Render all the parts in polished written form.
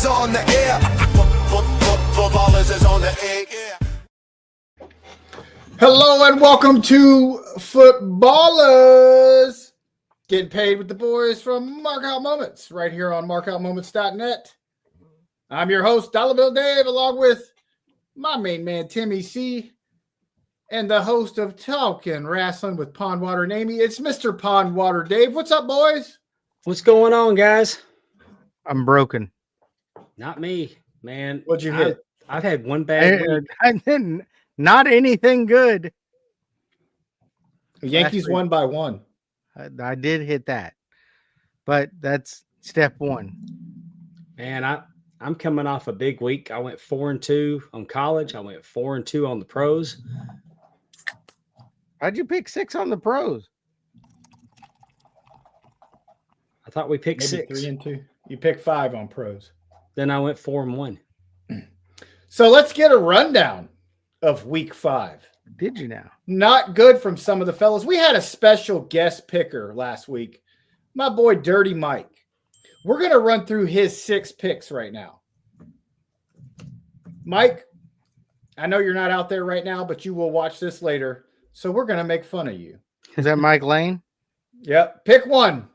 is on the air. Footballers is on the air. Hello and welcome to Footballers. Getting paid with the boys from Markout Moments right here on markoutmoments.net. I'm your host, Dolla Bill Dave, along with my main man, Timmy C, and the host of Talkin' Wrestling with Pondwater and Amy. It's Mr. Pondwater Dave. What's up, boys? What's going on, guys? I'm broken. Not me, man. What'd you hit? I've had one bad week. I didn't. Not anything good. The Yankees won by one. I did hit that, but that's step one. Man, I'm coming off a big week. I went 4-2 on college. I went 4-2 on the pros. How'd you pick 6 on the pros? I thought we picked Maybe 6. 3-2. You picked 5 on pros. Then I went 4-1. So let's get a rundown of week 5. Did you now? Not good from some of the fellas. We had a special guest picker last week, my boy Dirty Mike. We're going to run through his 6 picks right now. Mike, I know you're not out there right now, but you will watch this later, so we're going to make fun of you. Is that Mike Lane? Yep. Pick 1.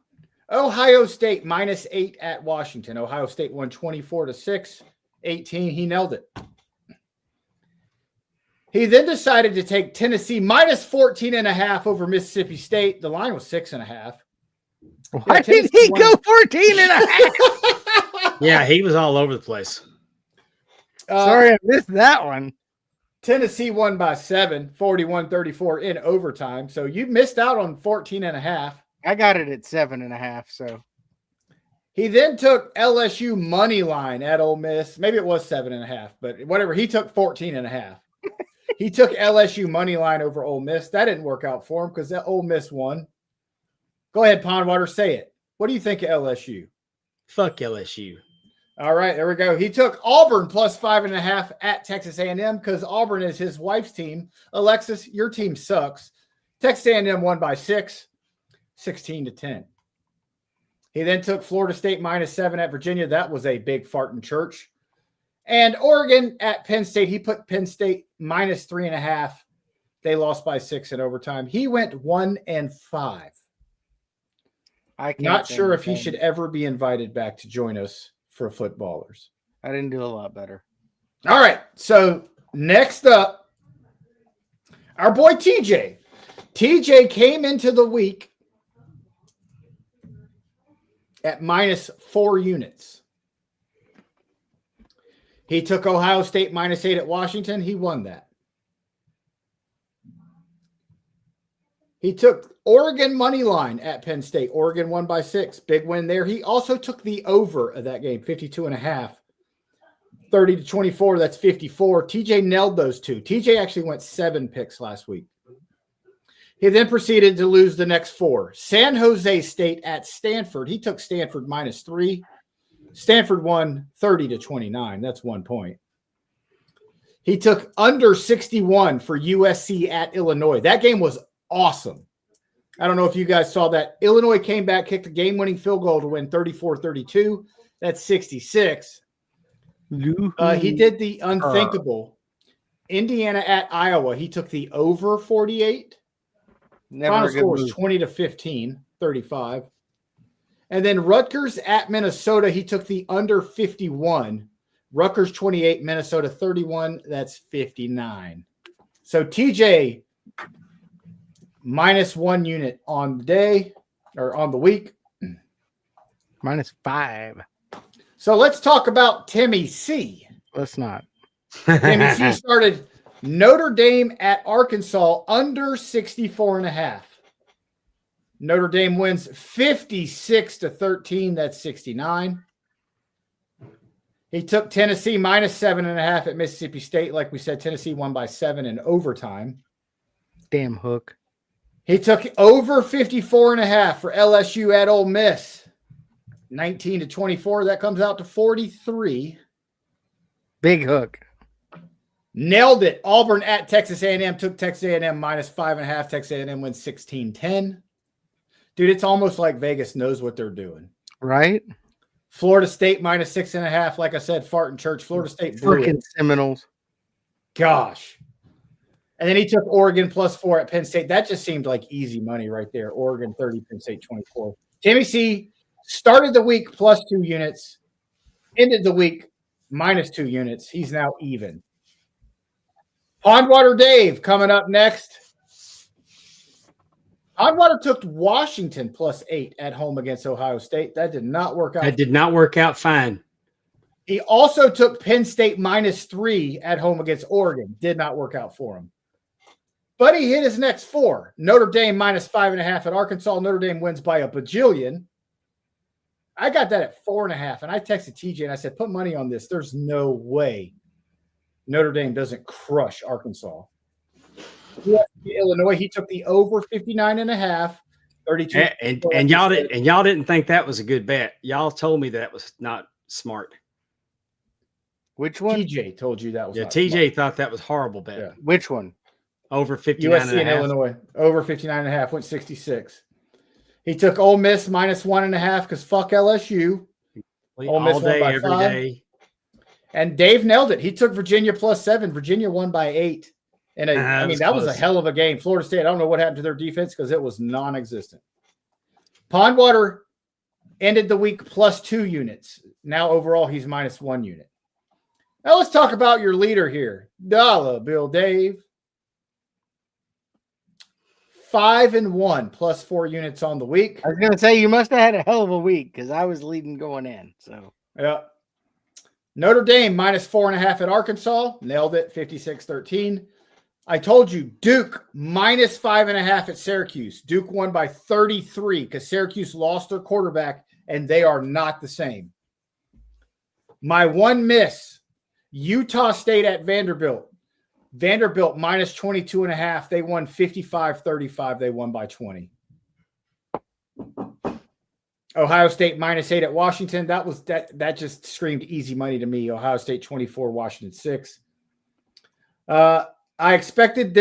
Ohio State -8 at Washington. Ohio State won 24-6, 18. He nailed it. He then decided to take Tennessee -14.5 over Mississippi State. The line was 6.5. Why did he go 14.5? Yeah, he was all over the place. Sorry, I missed that one. Tennessee won by 7, 41-34 in overtime. So you missed out on 14.5. I got it at 7.5. So he then took LSU money line at Ole Miss. Maybe it was 7.5, but whatever. He took 14.5. He took LSU money line over Ole Miss. That didn't work out for him because that Ole Miss won. Go ahead, Pondwater, say it. What do you think of LSU? Fuck LSU. All right, there we go. He took Auburn +5.5 at Texas A&M because Auburn is his wife's team. Alexis, your team sucks. Texas A&M won by 6, 16-10. He then took Florida State -7 at Virginia. That was a big fart in church. And Oregon at Penn State, he put Penn State -3.5. They lost by 6 in overtime. He went 1-5. Not sure if he should ever be invited back to join us for Footballers. I didn't do a lot better. All right. So next up, our boy TJ. TJ came into the week at -4 units. He took Ohio State -8 at Washington. He won that. He took Oregon money line at Penn State. Oregon won by 6. Big win there. He also took the over of that game, 52.5. 30-24, that's 54. TJ nailed those two. TJ actually went 7 picks last week. He then proceeded to lose the next 4. San Jose State at Stanford. He took Stanford -3. Stanford won 30-29. That's 1 point. He took under 61 for USC at Illinois. That game was awesome. I don't know if you guys saw that. Illinois came back, kicked a game-winning field goal to win 34-32. That's 66. He did the unthinkable. Indiana at Iowa. He took the over 48. Final score was 20-15, 35. And then Rutgers at Minnesota, he took the under 51. Rutgers 28, Minnesota 31. That's 59. So TJ -1 unit on the day or on the week. -5. So let's talk about Timmy C. Let's not. Timmy C started Notre Dame at Arkansas under 64.5. Notre Dame wins 56-13. That's 69. He took Tennessee -7.5 at Mississippi State. Like we said, Tennessee won by 7 in overtime. Damn hook. He took over 54.5 for LSU at Ole Miss. 19-24. That comes out to 43. Big hook. Nailed it. Auburn at Texas A&M. Took Texas A&M -5.5. Texas A&M wins 16-10. Dude, it's almost like Vegas knows what they're doing. Right? Florida State minus 6.5. Like I said, fart in church. Florida State blew Freaking it. Seminoles. Gosh. And then he took Oregon +4 at Penn State. That just seemed like easy money right there. Oregon 30, Penn State 24. Timmy C started the week +2 units, ended the week -2 units. He's now even. Pondwater Dave coming up next. Pondwater took Washington +8 at home against Ohio State. That did not work out. That did not work out fine. He also took Penn State -3 at home against Oregon. Did not work out for him. But he hit his next 4. Notre Dame -5.5 at Arkansas. Notre Dame wins by a bajillion. I got that at 4.5, and I texted TJ and I said, put money on this. There's no way Notre Dame doesn't crush Arkansas. Illinois, he took the over 59.5, 32. And y'all didn't think that was a good bet. Y'all told me that was not smart. Which one? TJ told you that was. Yeah, not TJ smart. thought that was horrible bet. Yeah. Which one? Over 59 USC and Illinois over 59.5 went 66. He took Ole Miss -1.5 because fuck LSU. Ole Miss all day, won by every 5. day. And Dave nailed it. He took Virginia +7. Virginia won by 8. And that was a close. hell of a game. Florida State, I don't know what happened to their defense because it was non-existent. Pondwater ended the week +2 units. Now overall, he's -1 unit. Now let's talk about your leader here, Dolla Bill Dave. 5-1 +4 units on the week. I was going to say, you must have had a hell of a week because I was leading going in. So, yeah. Notre Dame -4.5 at Arkansas. Nailed it, 56-13. I told you, Duke -5.5 at Syracuse. Duke won by 33 because Syracuse lost their quarterback, and they are not the same. My one miss, Utah State at Vanderbilt. Vanderbilt -22.5. They won 55-35. They won by 20. Ohio State -8 at Washington. That just screamed easy money to me. Ohio State 24, Washington 6. I expected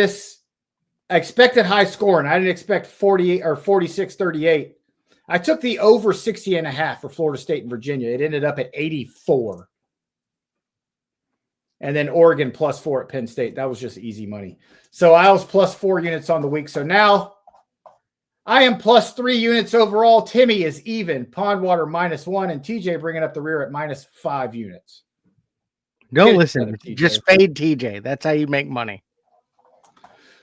high scoring. I didn't expect 48 or 46-38. I took the over 60.5 for Florida State and Virginia. It ended up at 84. And then Oregon +4 at Penn State. That was just easy money. So I was +4 units on the week. So now I am +3 units overall. Timmy is even. Pondwater -1. And TJ bringing up the rear at -5 units. don't listen. Just fade TJ. That's how you make money.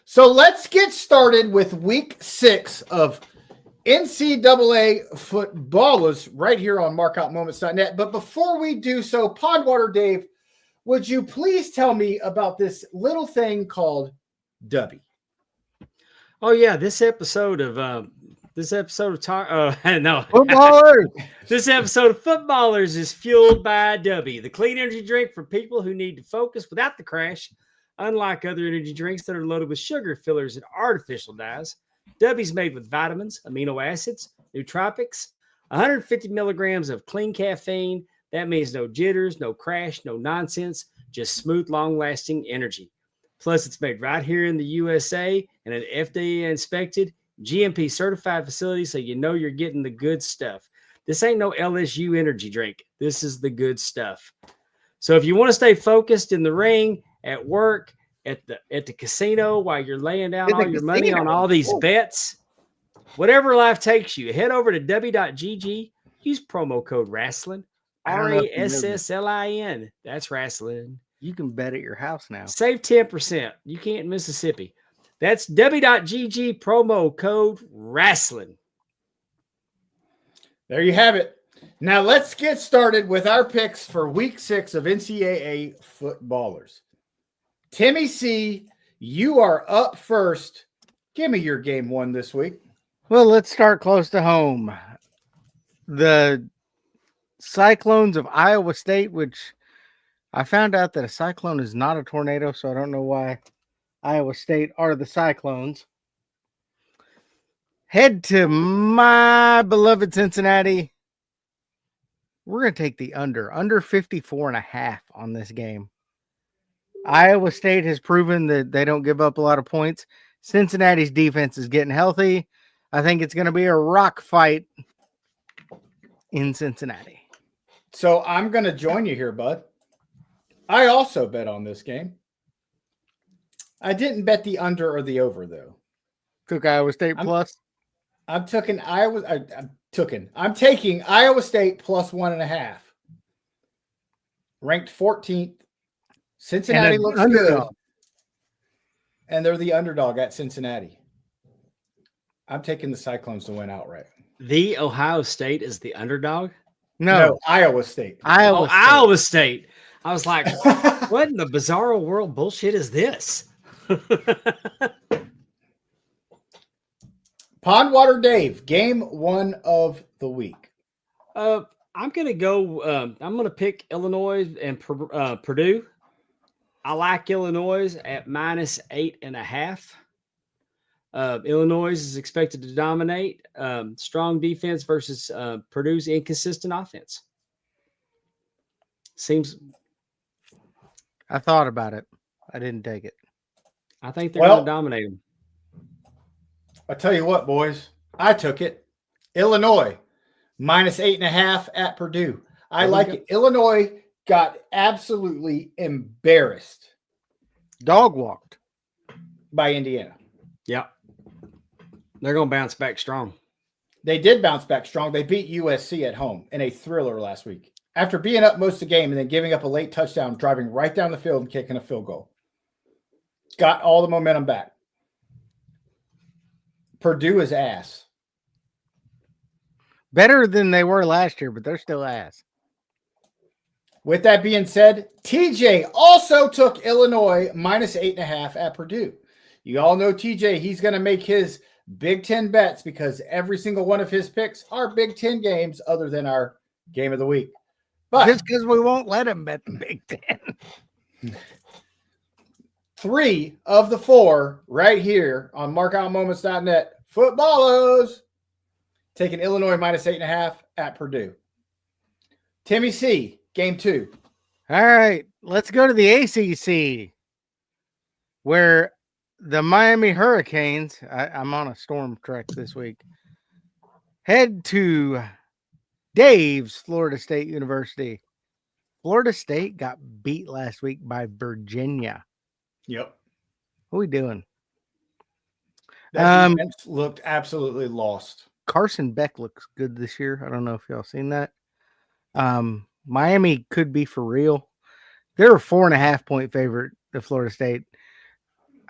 So let's get started with week 6 of NCAA footballers right here on markoutmoments.net. But before we do so, Pondwater Dave, would you please tell me about this little thing called Dubby? Oh yeah, this episode of Footballers. This episode of Footballers is fueled by Dubby, the clean energy drink for people who need to focus without the crash. Unlike other energy drinks that are loaded with sugar, fillers, and artificial dyes, Dubby's made with vitamins, amino acids, nootropics, 150 milligrams of clean caffeine. That means no jitters, no crash, no nonsense, just smooth, long-lasting energy. Plus, it's made right here in the USA in an FDA-inspected, GMP-certified facility, so you know you're getting the good stuff. This ain't no LSU energy drink. This is the good stuff. So if you want to stay focused in the ring, at work, at the casino, while you're laying down all your money on all these bets, whatever life takes you, head over to w.gg, use promo code WRASSLIN, RASSLIN. That's wrestling. You can bet at your house now. Save 10%. You can't in Mississippi. That's w.gg, promo code WRASSLIN. There you have it. Now let's get started with our picks for week 6 of NCAA footballers. Timmy C, you are up first. Give me your game 1 this week. Well, let's start close to home. The Cyclones of Iowa State, which I found out that a cyclone is not a tornado, so I don't know why Iowa State are the Cyclones. Head to my beloved Cincinnati. We're going to take the under 54.5 on this game. Iowa State has proven that they don't give up a lot of points. Cincinnati's defense is getting healthy. I think it's going to be a rock fight in Cincinnati. So I'm going to join you here, bud. I also bet on this game. I didn't bet the under or the over, though. Took Iowa State plus. I'm taking Iowa State plus 1.5. Ranked 14th. Cincinnati looks good. And they're the underdog at Cincinnati. I'm taking the Cyclones to win outright. The Ohio State is the underdog? No, Iowa State. Iowa State. I was like, what in the bizarro world bullshit is this? Pondwater Dave, game 1 of the week. I'm gonna go. I'm gonna pick Illinois and Purdue. I like Illinois at -8.5. Illinois is expected to dominate. Strong defense versus Purdue's inconsistent offense. Seems. I thought about it. I didn't take it. I think they're going to dominate them. I tell you what, boys, I took it. Illinois -8.5 at Purdue. I like it. Illinois got absolutely embarrassed. Dog walked by Indiana. Yep. They're going to bounce back strong. They did bounce back strong. They beat USC at home in a thriller last week. After being up most of the game and then giving up a late touchdown, driving right down the field and kicking a field goal. Got all the momentum back. Purdue is ass. Better than they were last year, but they're still ass. With that being said, TJ also took Illinois -8.5 at Purdue. You all know TJ, he's going to make his Big Ten bets because every single one of his picks are Big Ten games other than our game of the week. But just because we won't let him bet the Big Ten. 3 of the 4 right here on markoutmoments.net. Footballers taking Illinois -8.5 at Purdue. Timmy C, game 2. All right, let's go to the ACC where the Miami Hurricanes, I'm on a storm trek this week, head to Dave's Florida State University. Florida State got beat last week by Virginia. Yep. What are we doing? That defense looked absolutely lost. Carson Beck looks good this year. I don't know if y'all seen that. Miami could be for real. They're a 4.5 point favorite to Florida State.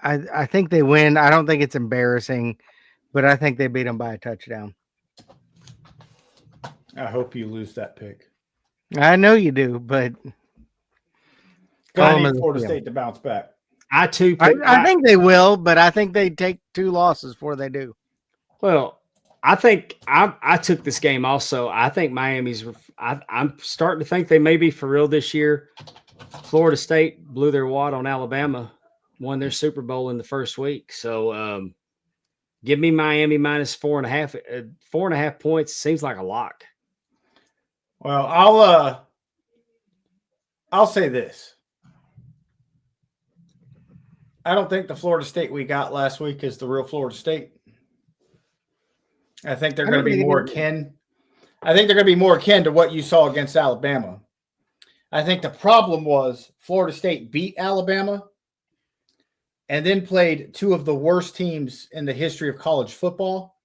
I think they win. I don't think it's embarrassing, but I think they beat them by a touchdown. I hope you lose that pick. I know you do, but I need Florida State to bounce back. I think they will, but I think they take 2 losses before they do. Well, I think I took this game also. I think Miami's I'm starting to think they may be for real this year. Florida State blew their wad on Alabama, won their Super Bowl in the first week. So give me Miami -4.5. 4.5 points seems like a lock. Well, I'll say this. I don't think the Florida State we got last week is the real Florida State. I think they're going to be more akin. I think they're going to be more akin to what you saw against Alabama. I think the problem was Florida State beat Alabama and then played 2 of the worst teams in the history of college football.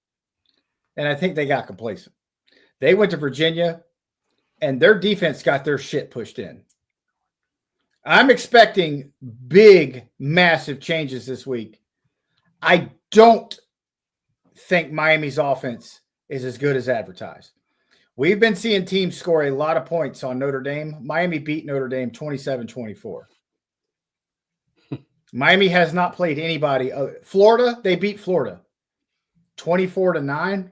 And I think they got complacent. They went to Virginia and their defense got their shit pushed in. I'm expecting big, massive changes this week. I don't think Miami's offense is as good as advertised. We've been seeing teams score a lot of points on Notre Dame. Miami beat Notre Dame 27-24. Miami has not played anybody. Florida, they beat Florida 24-9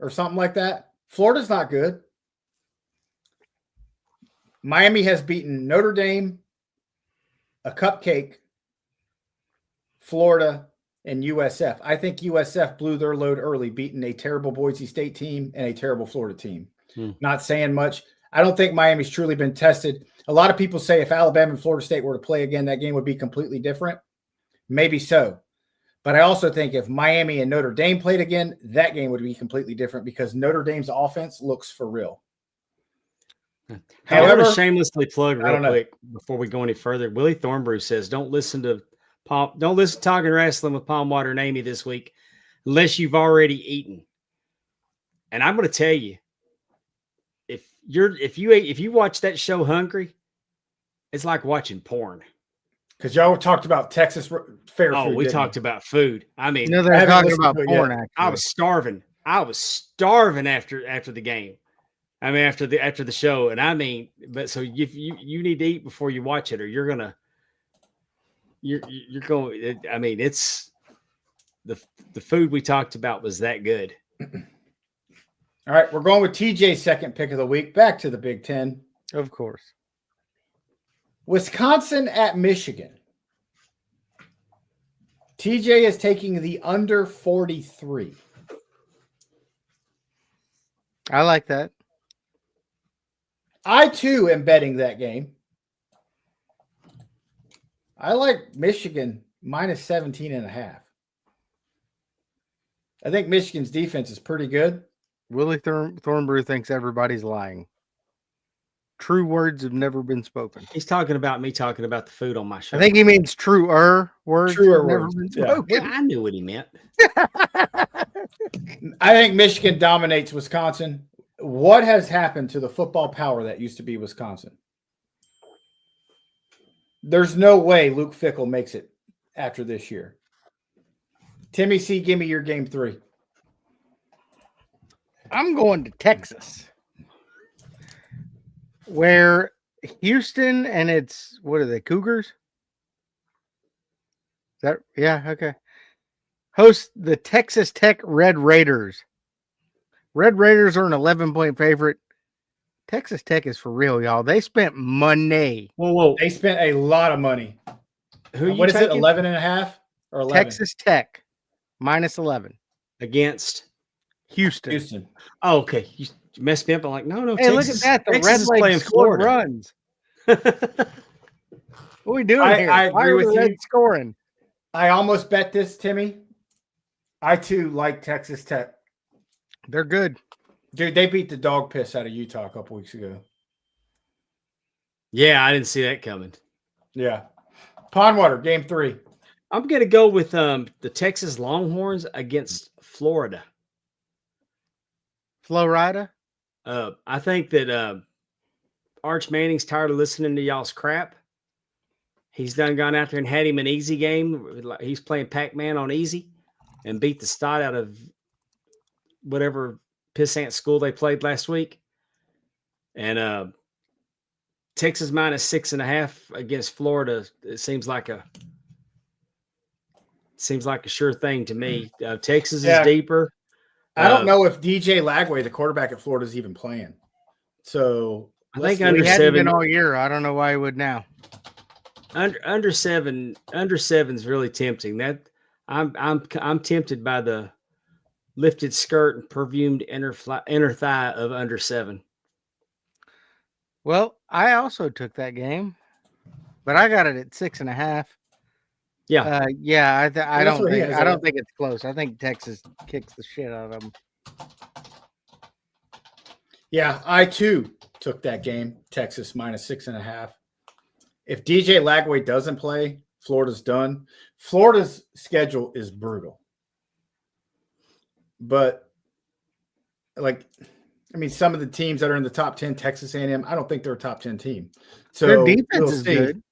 or something like that. Florida's not good. Miami has beaten Notre Dame, a cupcake, Florida, and USF. I think USF blew their load early, beating a terrible Boise State team and a terrible Florida team. Not saying much. I don't think Miami's truly been tested. A lot of people say if Alabama and Florida State were to play again, that game would be completely different. Maybe so. But I also think if Miami and Notre Dame played again, that game would be completely different because Notre Dame's offense looks for real. I However, want to shamelessly plug I don't real know. quick before we go any further. Willie Thornbrew says, don't listen to Talking Wrestling with Pondwater and Amy this week unless you've already eaten. And I'm going to tell you, if you watch that show hungry, it's like watching porn. Because y'all talked about Texas fair food. Oh, we talked about food. I mean, No, I they're haven't talking listened about to it porn. yet. Actually, I was starving. I was starving after the game. I mean, after the show, and I mean, but so if you need to eat before you watch it, or you're going. I mean, it's the food we talked about was that good. All right, we're going with TJ's second pick of the week. Back to the Big Ten. of course. Wisconsin at Michigan. TJ is taking the under 43. I like that. I, too, am betting that game. I like Michigan minus 17.5. I think Michigan's defense is pretty good. Willie Thornbrew thinks everybody's lying. True words have never been spoken. He's talking about me talking about the food on my show. I think he means truer words. Truer have never words, been yeah. spoken. Well, I knew what he meant. I think Michigan dominates Wisconsin. What has happened to the football power that used to be Wisconsin? There's no way Luke Fickell makes it after this year. Timmy C, give me your game 3. I'm going to Texas, where Houston and it's what are they, Cougars? Okay. Host the Texas Tech Red Raiders. Red Raiders are an 11-point favorite. Texas Tech is for real, y'all. They spent money. Whoa. They spent a lot of money. What is it, 11.5 or 11? Texas Tech minus 11 Against Houston. Oh, okay. You messed me up. I'm like, no. Hey, Texas, look at that. The Texas Red is Legs playing scored Florida. runs. What are we doing here? I Why agree are with the you. Reds scoring? I almost bet this, Timmy. I, too, like Texas Tech. They're good. Dude, they beat the dog piss out of Utah a couple weeks ago. Yeah, I didn't see that coming. Yeah. Pondwater, game 3. I'm going to go with the Texas Longhorns against Florida. Florida. I think that Arch Manning's tired of listening to y'all's crap. He's gone out there and had him an easy game. He's playing Pac-Man on easy and beat the snot out of whatever pissant school they played last week. And Texas minus 6.5 against Florida. It seems like a sure thing to me. Texas is deeper. I don't know if DJ Lagway, the quarterback at Florida, is even playing. So I think He under hadn't 7 been all year. I don't know why he would now. Under 7's really tempting. That I'm tempted by the lifted skirt and perfumed inner thigh of under 7. Well, I also took that game, but I got it at 6.5. Yeah. I That's what he has I don't at. think it's close. I think Texas kicks the shit out of them. Yeah, I too took that game. Texas minus 6.5. If DJ Lagway doesn't play, Florida's done. Florida's schedule is brutal. But some of the teams that are in the top 10, Texas A&M, I don't think they're a top 10 team. So Their defense we'll is see. good.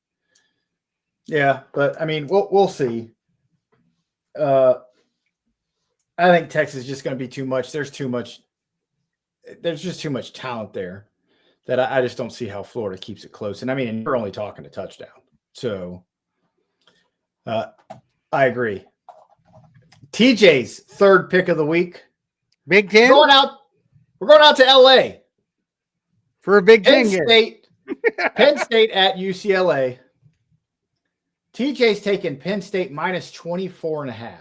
Yeah, but we'll see. I think Texas is just going to be too much. There's just too much talent there that I just don't see how Florida keeps it close. And we're only talking a touchdown. So I agree. TJ's third pick of the week. Big Ten We're going out to LA. for a Big Penn Ten game. State. Penn State at UCLA. TJ's taking Penn State minus 24.5.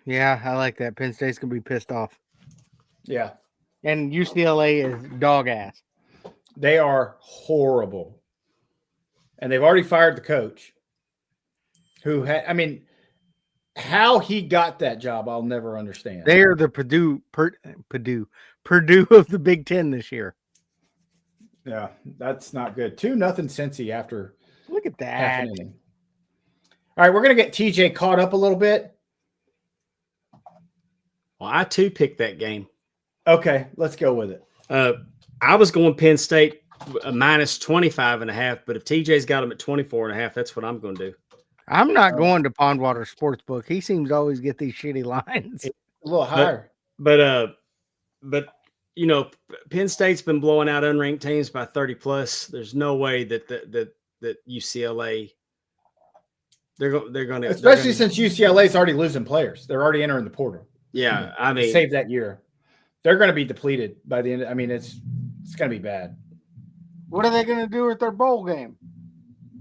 Yeah, I like that. Penn State's gonna be pissed off, Yeah. and UCLA is dog ass. They are horrible. And they've already fired the coach who how he got that job, I'll never understand. They are the Purdue of the Big Ten this year. Yeah, that's not good. 2-0 Cincy after Look at half that. an inning. All right, we're going to get TJ caught up a little bit. Well, I too picked that game. Okay, let's go with it. I was going Penn State minus 25.5, but if TJ's got them at 24.5, that's what I'm going to do. I'm not going to Pondwater Sportsbook. He seems to always get these shitty lines. A little higher. But you know, Penn State's been blowing out unranked teams by 30 plus. There's no way that UCLA they're going to, especially since UCLA's already losing players. They're already entering the portal. Yeah, I mean, save that year. They're going to be depleted by the end. I mean, it's going to be bad. What are they going to do with their bowl game?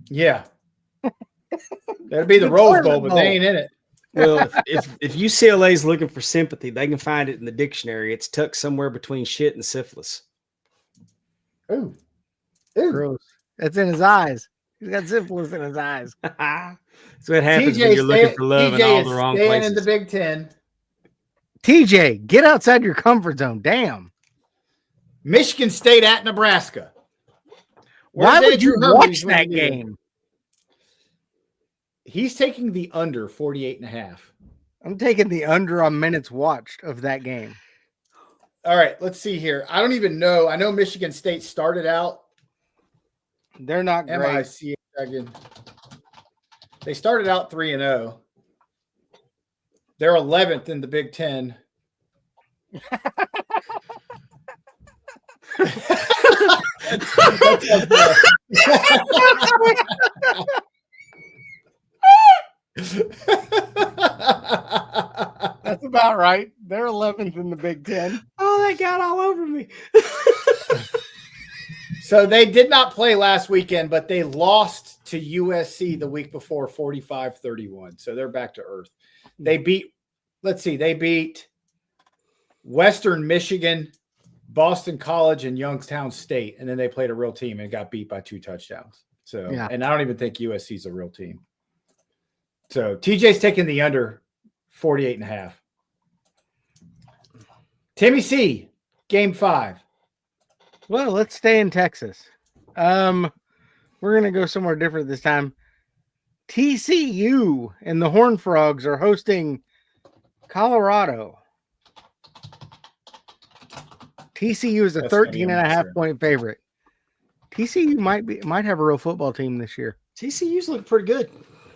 Yeah, that'd be the Rose Bowl, but they ain't in it. Well, if UCLA is looking for sympathy, they can find it in the dictionary. It's tucked somewhere between shit and syphilis. Ooh. Gross. That's in his eyes. He's got syphilis in his eyes. That's what happens when you're looking for love in all the wrong places. In the Big Ten. TJ, get outside your comfort zone. Damn. Michigan State at Nebraska. Why would you watch that game? He's taking the under 48.5. I'm taking the under on minutes watched of that game. All right, let's see here. I don't even know. I know Michigan State started out. They're not great. MIC again. They started out 3-0. They're 11th in the Big Ten. That's about right. They're 11th in the Big Ten. Oh, they got all over me. So they did not play last weekend, but they lost to USC the week before 45-31. So they're back to earth. They beat Western Michigan, Boston College, and Youngstown State. And then they played a real team and got beat by 2 touchdowns. So, yeah. And I don't even think USC is a real team. So TJ's taking the under 48.5. Timmy C, game 5. Well, let's stay in Texas. We're going to go somewhere different this time. TCU and the Horned Frogs are hosting Colorado. TCU is a 13.5 point favorite. TCU might have a real football team this year. TCU's look pretty good.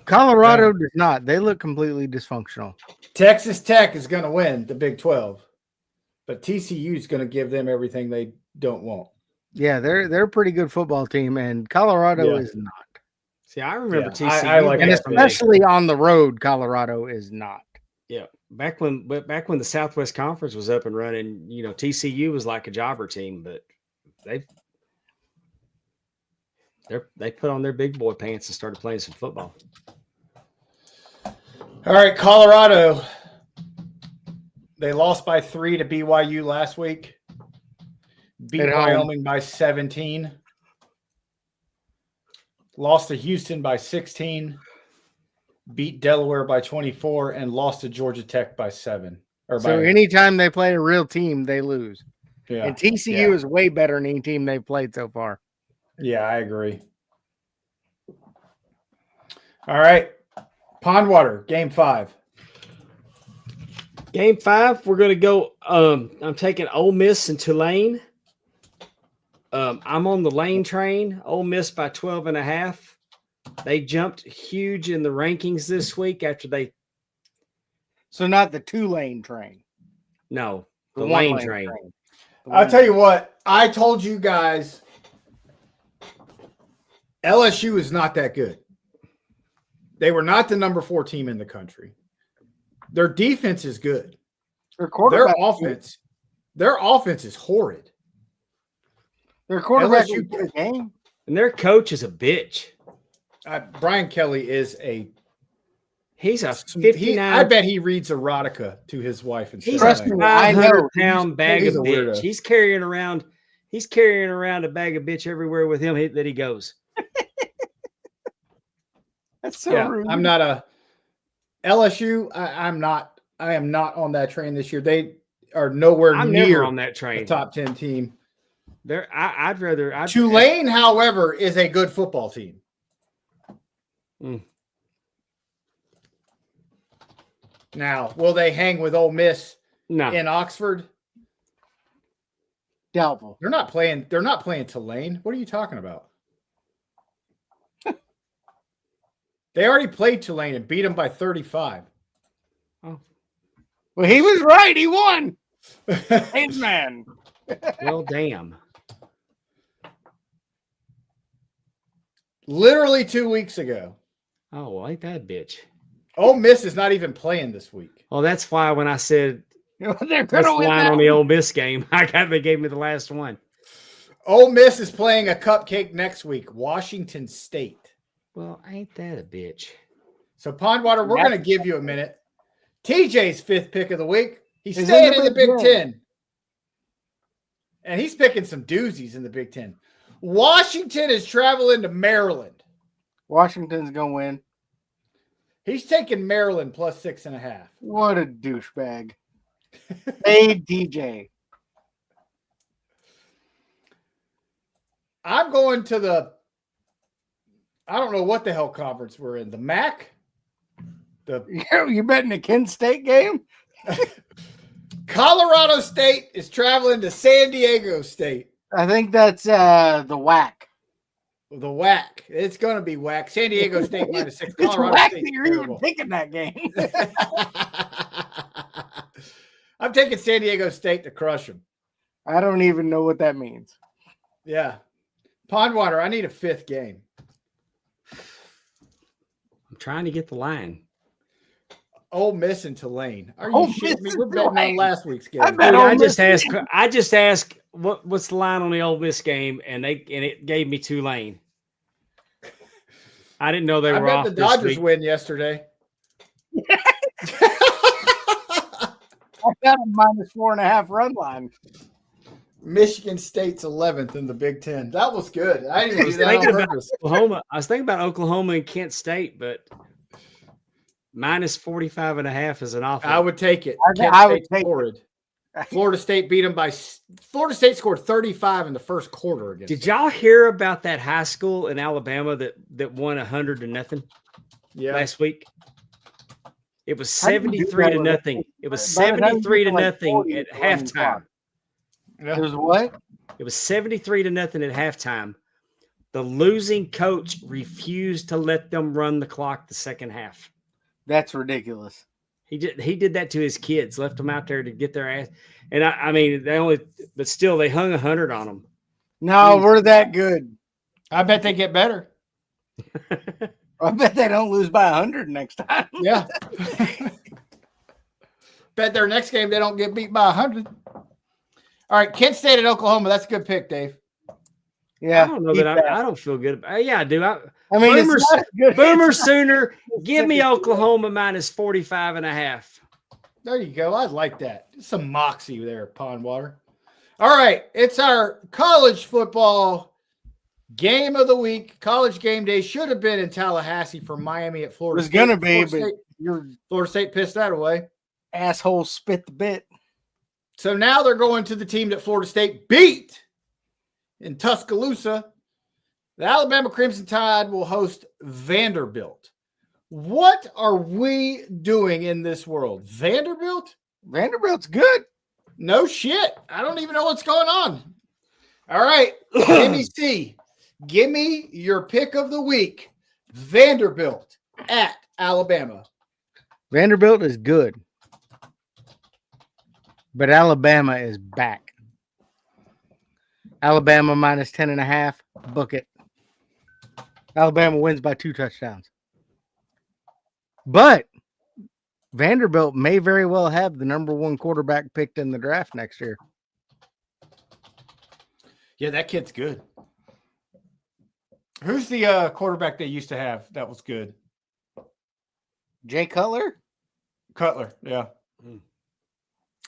Colorado does not. They look completely dysfunctional. Texas Tech is going to win the Big 12, but TCU is going to give them everything they don't want. Yeah, they're a pretty good football team, and Colorado is not. See, I remember TCU, I like and especially on the road, Colorado is not. Yeah, back when the Southwest Conference was up and running, you know, TCU was like a jobber team, but they put on their big boy pants and started playing some football. All right, Colorado. They lost by 3 to BYU last week. Beat Wyoming by 17. Lost to Houston by 16. Beat Delaware by 24 and lost to Georgia Tech by 7. Anytime they play a real team, they lose. Yeah. And TCU is way better than any team they've played so far. Yeah, I agree. All right. Pondwater, game 5. Game 5, we're going to go. I'm taking Ole Miss and Tulane. I'm on the Lane train. Ole Miss by 12.5. They jumped huge in the rankings this week after they. So not the 2-lane train. No, the Lane train. I'll tell you what. I told you guys LSU is not that good. They were not the number 4 team in the country. Their defense is good. Their offense is horrid. Their quarterback LSU is game. And their coach is a bitch. Brian Kelly is he's a 59. I bet he reads erotica to his wife and he's a 500-pound bag of bitch. He's carrying around a bag of bitch everywhere with him that he goes. That's so rude. I'm not a LSU. I am not on that train this year. They are nowhere near on that train. the top 10 team. I'd rather. Tulane, however, is a good football team. Now, will they hang with Ole Miss in Oxford? Doubtful. They're not playing Tulane. What are you talking about? They already played Tulane and beat them by 35. Oh. Well, he was right. He won. Amen. Well, damn. Literally 2 weeks ago. Oh, well, ain't that bitch. Ole Miss is not even playing this week. Well, that's why when I said they're what's going the line on the Ole Miss game, they gave me the last one. Ole Miss is playing a cupcake next week, Washington State. Well, ain't that a bitch? So, Pondwater, we're going to give you a minute. TJ's 5th pick of the week. He's He's staying in the Big Ten. And he's picking some doozies in the Big Ten. Washington is traveling to Maryland. Washington's going to win. He's taking Maryland plus 6.5. What a douchebag. Hey, DJ. I'm going to I don't know what the hell conference we're in. The MAC? You betting a Kent State game? Colorado State is traveling to San Diego State. I think that's the whack. The whack. It's going to be whack. San Diego State minus 6. It's Colorado whack State's that you're even terrible. picking that game. I'm taking San Diego State to crush them. I don't even know what that means. Yeah. Pondwater, I need a 5th game. I'm trying to get the line. Ole Miss and Tulane. Are Ole you shitting me? Miss We're and betting on Tulane. last week's game. I bet Dude, Ole I Miss- just asked what's the line on the Ole Miss game, and it gave me Tulane. I didn't know they I were bet off the this Dodgers week. win yesterday. I got a -4.5 run line. Michigan State's 11th in the Big Ten. That was good. I didn't even do that thinking on about purpose. Oklahoma. I was thinking about Oklahoma and Kent State, but -45.5 is an awful. I would take it. I would State's take it. horrid. Florida State beat them Florida State scored 35 in the first quarter against Did them. y'all hear about that high school in Alabama that won 100-0 Yeah. last week? It was How do you do 73 that to with nothing. it? It was By the time you 73 to get to, like, nothing 40 at to run the halftime. clock. Yeah. It was what? It was 73 to nothing at halftime. The losing coach refused to let them run the clock the second half. That's ridiculous. He did that to his kids, left them out there to get their ass. And I mean, but still, they hung 100 on them. No, we're that good. I bet they get better. I bet they don't lose by 100 next time. Yeah. Bet their next game they don't get beat by 100. All right, Kent State at Oklahoma. That's a good pick, Dave. Yeah. I don't know keep that I don't feel good. Yeah, I do. I mean, Boomer, it's not as good. Boomer Sooner, give me Oklahoma -45.5. There you go. I like that. Some moxie there, Pondwater. All right, it's our college football game of the week. College game day should have been in Tallahassee for Miami at It Florida was State. going to be, Florida but State, your Florida State pissed that away. asshole spit the bit. So now they're going to the team that Florida State beat in Tuscaloosa. The Alabama Crimson Tide will host Vanderbilt. What are we doing in this world? Vanderbilt? Vanderbilt's good. No shit. I don't even know what's going on. All right. Timmy C, give me your pick of the week. Vanderbilt at Alabama. Vanderbilt is good. But Alabama is back. Alabama -10.5. Book it. Alabama wins by 2 touchdowns. But Vanderbilt may very well have the number 1 quarterback picked in the draft next year. Yeah, that kid's good. Who's the quarterback they used to have that was good? Jay Cutler? Cutler, yeah.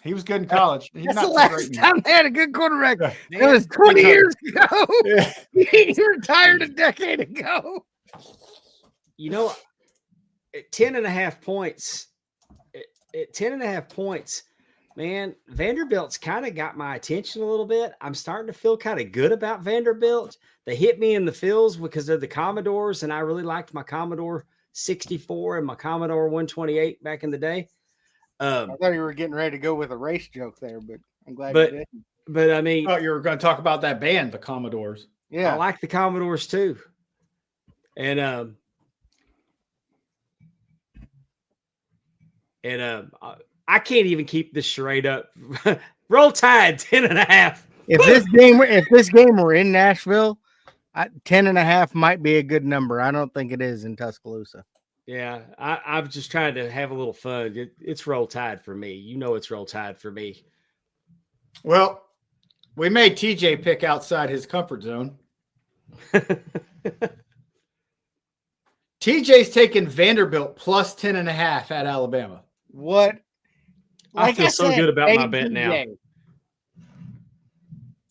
He was good in college. He's That's not the so last great in- time they had a good quarterback. Yeah. It was 20 years ago. Yeah. He retired a decade ago. You know, at 10.5 points, at 10.5 points, Man, Vanderbilt's kind of got my attention a little bit. I'm starting to feel kind of good about Vanderbilt. They hit me in the feels because they're the Commodores, and I really liked my Commodore 64 and my Commodore 128 back in the day. I thought you were getting ready to go with a race joke there, but I'm glad But- you did. But I mean, I thought you were going to talk about that band, the Commodores. Yeah. I like the Commodores too. And I can't even keep this charade up. Roll Tide 10.5. If this game were in Nashville, 10.5 might be a good number. I don't think it is in Tuscaloosa. Yeah, I'm just trying to have a little fun. It's Roll Tide for me. You know, it's Roll Tide for me. Well, we made TJ pick outside his comfort zone. TJ's taking Vanderbilt plus 10.5 at Alabama. What? I feel so good about my bet now. TJ.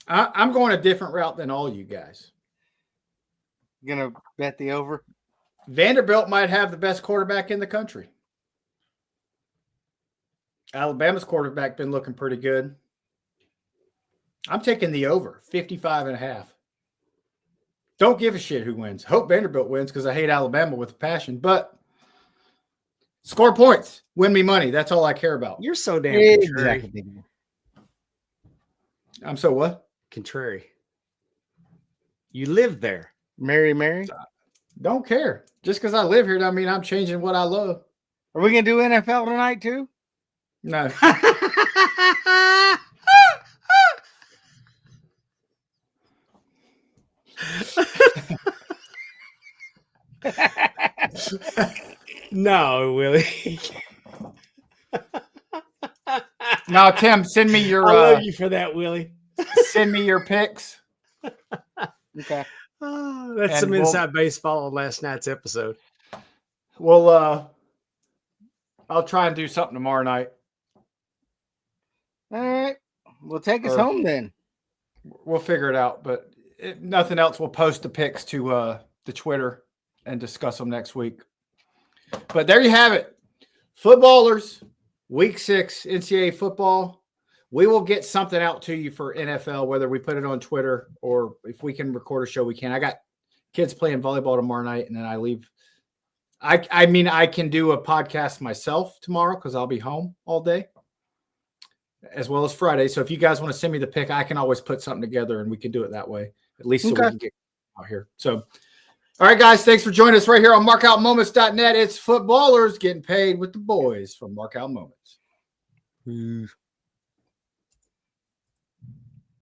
I'm going a different route than all you guys. Gonna bet the over? Vanderbilt might have the best quarterback in the country. Alabama's quarterback been looking pretty good. I'm taking the over, 55.5. Don't give a shit who wins. Hope Vanderbilt wins because I hate Alabama with a passion. But score points, win me money. That's all I care about. You're so damn contrary. Exactly. I'm so what? Contrary. You live there. Mary. Don't care. Just because I live here doesn't mean I'm changing what I love. Are we gonna do NFL tonight too? No. No, Willie. Now, Tim, send me your I love you for that, Willie. send me your picks. Okay. Oh, that's And some we'll- inside baseball on last night's episode. Well, I'll try and do something tomorrow night. All right. Well, take us Or- home then. We'll figure it out. But if nothing else, we'll post the picks to the Twitter and discuss them next week. But there you have it. Footballers, week 6, NCAA football. We will get something out to you for NFL, whether we put it on Twitter or if we can record a show, we can. I got kids playing volleyball tomorrow night, and then I leave. I mean, I can do a podcast myself tomorrow because I'll be home all day, as well as Friday. So if you guys want to send me the pick, I can always put something together, and we can do it that way, at least so we can get out here. So, all right, guys, thanks for joining us right here on markoutmoments.net. It's footballers getting paid with the boys from Markout Moments.